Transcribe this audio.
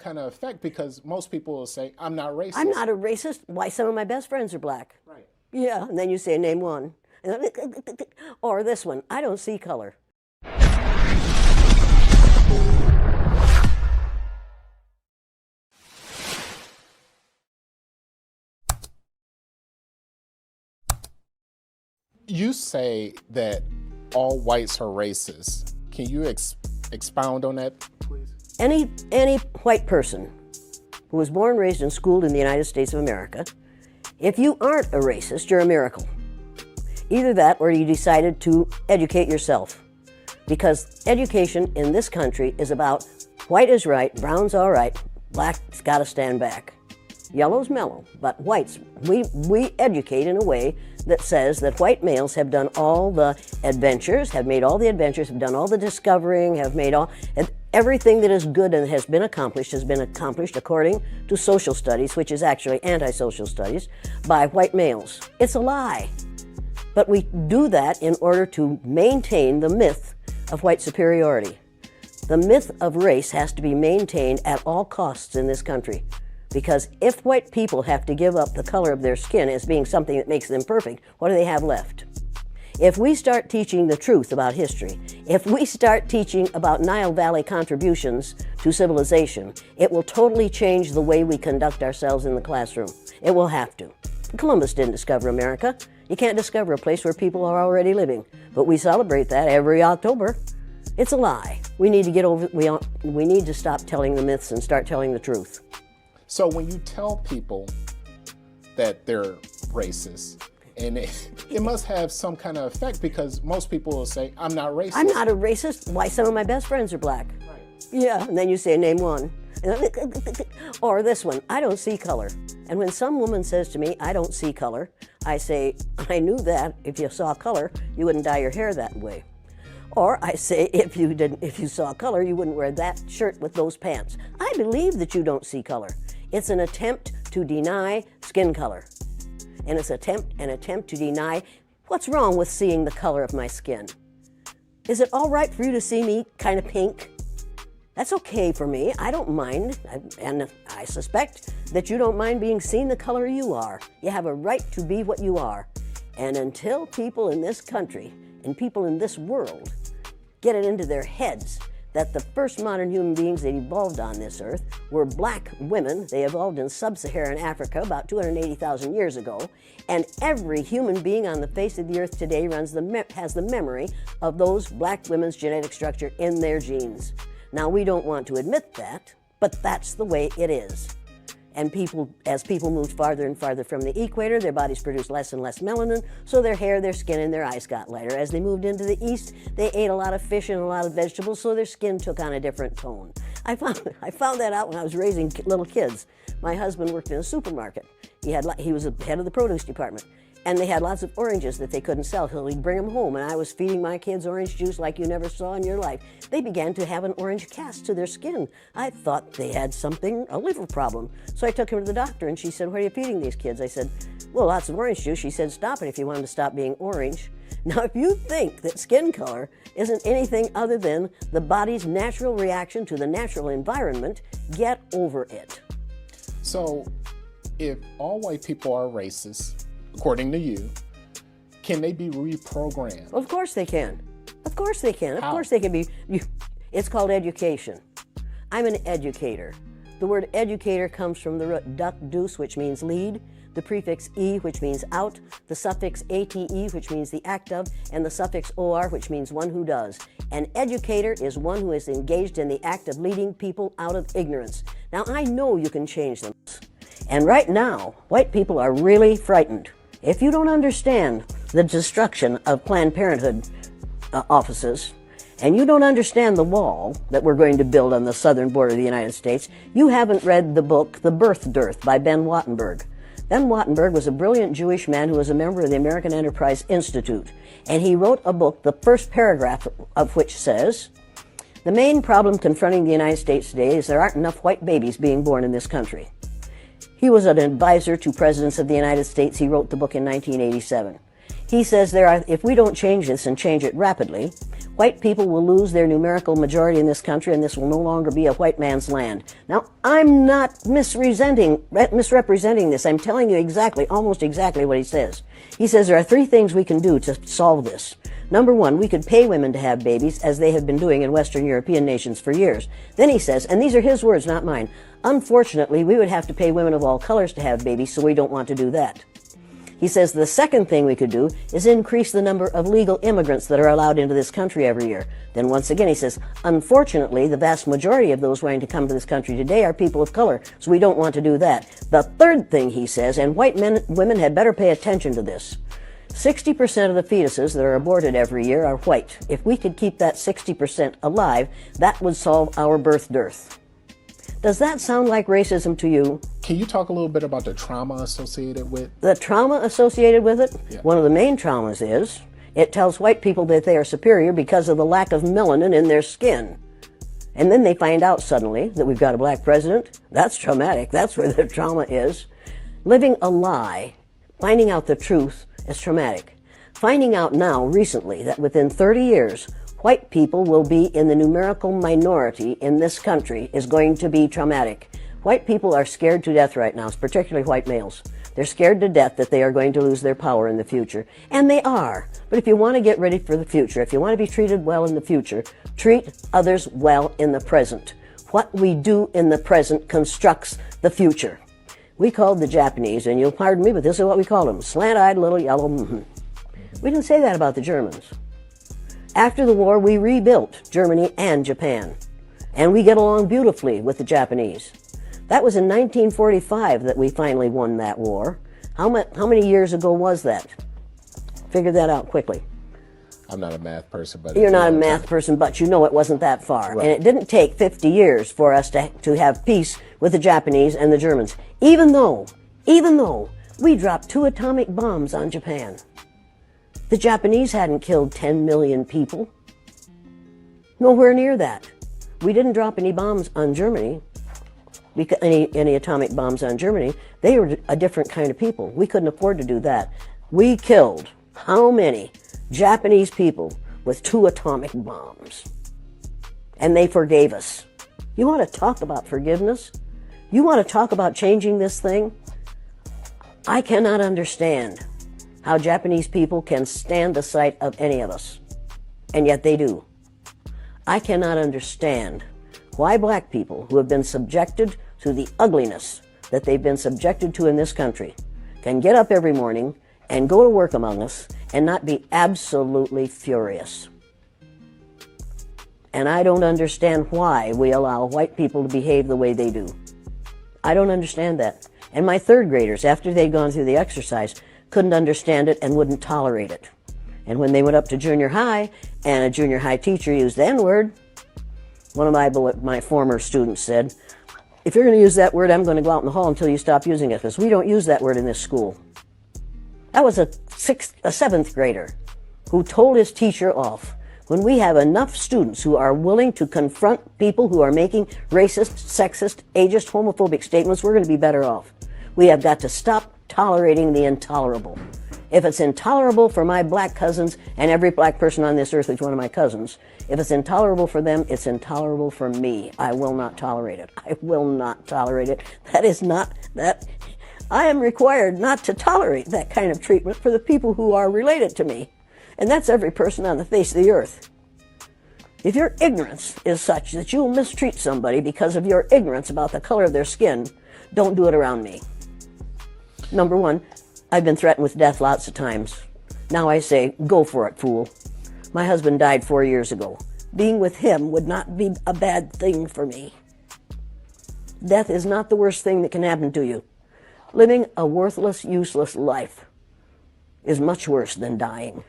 kind of effect because most people will say, I'm not racist. I'm not a racist. Why, some of my best friends are black. Right. Yeah, and then you say, name one. Or this one, I don't see color. You say that all whites are racist. Can you expound on that, please? Any white person who was born, raised, and schooled in the United States of America, if you aren't a racist, you're a miracle. Either that or you decided to educate yourself. Because education in this country is about white is right, brown's all right, black's got to stand back. Yellow's mellow, but whites, we educate in a way that says that white males have done all the adventures, have made all the adventures, have done all the discovering, have made all, everything that is good and has been accomplished according to social studies, which is actually anti-social studies, by white males. It's a lie. But we do that in order to maintain the myth of white superiority. The myth of race has to be maintained at all costs in this country. Because if white people have to give up the color of their skin as being something that makes them perfect, what do they have left? If we start teaching the truth about history, if we start teaching about Nile Valley contributions to civilization, it will totally change the way we conduct ourselves in the classroom. It will have to. Columbus didn't discover America. You can't discover a place where people are already living. But we celebrate that every October. It's a lie. We need to get over, we need to stop telling the myths and start telling the truth. So when you tell people that they're racist, and it must have some kind of effect because most people will say, I'm not racist. I'm not a racist. Why, some of my best friends are black. Right. Yeah, and then you say, name one. Or this one, I don't see color. And when some woman says to me, I don't see color, I say, I knew that if you saw color, you wouldn't dye your hair that way. Or I say, if you saw color, you wouldn't wear that shirt with those pants. I believe that you don't see color. It's an attempt to deny skin color. And it's an attempt to deny what's wrong with seeing the color of my skin. Is it all right for you to see me kind of pink? That's okay for me. I don't mind. And I suspect that you don't mind being seen the color you are. You have a right to be what you are. And until people in this country and people in this world get it into their heads that the first modern human beings that evolved on this earth were black women. They evolved in sub-Saharan Africa about 280,000 years ago, and every human being on the face of the earth today has the memory of those black women's genetic structure in their genes. Now, we don't want to admit that, but that's the way it is. And as people moved farther and farther from the equator, their bodies produced less and less melanin, so their hair, their skin, and their eyes got lighter. As they moved into the east, they ate a lot of fish and a lot of vegetables, so their skin took on a different tone. I found that out when I was raising little kids. My husband worked in a supermarket. He was the head of the produce department. And they had lots of oranges that they couldn't sell, so he'd bring them home, and I was feeding my kids orange juice like you never saw in your life. They began to have an orange cast to their skin. I thought they had a liver problem. So I took them to the doctor, and she said, what are you feeding these kids? I said, well, lots of orange juice. She said, stop it if you want them to stop being orange. Now, if you think that skin color isn't anything other than the body's natural reaction to the natural environment, get over it. So, if all white people are racist, according to you, can they be reprogrammed? Of course they can. Of course they can. Of How? course they can be. It's called education. I'm an educator. The word educator comes from the root duc dus, which means lead, the prefix e, which means out, the suffix ate, which means the act of, and the suffix or, which means one who does. An educator is one who is engaged in the act of leading people out of ignorance. Now, I know you can change them. And right now, white people are really frightened. If you don't understand the destruction of Planned Parenthood offices, and you don't understand the wall that we're going to build on the southern border of the United States, you haven't read the book, The Birth Dearth by Ben Wattenberg. Ben Wattenberg was a brilliant Jewish man who was a member of the American Enterprise Institute, and he wrote a book, the first paragraph of which says, the main problem confronting the United States today is there aren't enough white babies being born in this country. He was an advisor to presidents of the United States. He wrote the book in 1987. He says if we don't change this and change it rapidly, white people will lose their numerical majority in this country, and this will no longer be a white man's land. Now, I'm not misrepresenting this. I'm telling you exactly, almost exactly what he says. He says there are 3 things we can do to solve this. Number 1, we could pay women to have babies, as they have been doing in Western European nations for years. Then he says, and these are his words, not mine, unfortunately, we would have to pay women of all colors to have babies, so we don't want to do that. He says the second thing we could do is increase the number of legal immigrants that are allowed into this country every year. Then once again he says, unfortunately, the vast majority of those wanting to come to this country today are people of color, so we don't want to do that. The third thing he says, and women had better pay attention to this, 60% of the fetuses that are aborted every year are white. If we could keep that 60% alive, that would solve our birth dearth. Does that sound like racism to you? Can you talk a little bit about the trauma associated with? The trauma associated with it? Yeah. One of the main traumas is it tells white people that they are superior because of the lack of melanin in their skin. And then they find out suddenly that we've got a black president. That's traumatic. That's where the trauma is. Living a lie, finding out the truth is traumatic. Finding out now, recently, that within 30 years, white people will be in the numerical minority in this country is going to be traumatic. White people are scared to death right now, particularly white males. They're scared to death that they are going to lose their power in the future. And they are. But if you want to get ready for the future, if you want to be treated well in the future, treat others well in the present. What we do in the present constructs the future. We called the Japanese, and you'll pardon me, but this is what we called them, slant-eyed little yellow We didn't say that about the Germans. After the war, we rebuilt Germany and Japan, and we get along beautifully with the Japanese. That was in 1945 that we finally won that war. How many years ago was that? Figure that out quickly. I'm not a math person, but... You're not a math person, but you know it wasn't that far. Right. And it didn't take 50 years for us to have peace with the Japanese and the Germans, even though we dropped 2 atomic bombs on Japan. The Japanese hadn't killed 10 million people. Nowhere near that. We didn't drop any bombs on Germany, any atomic bombs on Germany. They were a different kind of people. We couldn't afford to do that. We killed how many Japanese people with 2 atomic bombs? And they forgave us. You want to talk about forgiveness? You want to talk about changing this thing? I cannot understand how Japanese people can stand the sight of any of us, and yet they do. I cannot understand why black people who have been subjected to the ugliness that they've been subjected to in this country can get up every morning and go to work among us and not be absolutely furious. And I don't understand why we allow white people to behave the way they do. I don't understand that. And my 3rd graders, after they'd gone through the exercise, couldn't understand it and wouldn't tolerate it. And when they went up to junior high and a junior high teacher used the N-word, one of my former students said, if you're going to use that word, I'm going to go out in the hall until you stop using it, because we don't use that word in this school. That was a 7th grader who told his teacher off. When we have enough students who are willing to confront people who are making racist, sexist, ageist, homophobic statements, we're going to be better off. We have got to stop tolerating the intolerable. If it's intolerable for my black cousins, and every black person on this earth is one of my cousins, if it's intolerable for them, it's intolerable for me. I will not tolerate it. I will not tolerate it. I am required not to tolerate that kind of treatment for the people who are related to me. And that's every person on the face of the earth. If your ignorance is such that you will mistreat somebody because of your ignorance about the color of their skin, don't do it around me. Number 1, I've been threatened with death lots of times. Now I say, go for it, fool. My husband died 4 years ago. Being with him would not be a bad thing for me. Death is not the worst thing that can happen to you. Living a worthless, useless life is much worse than dying.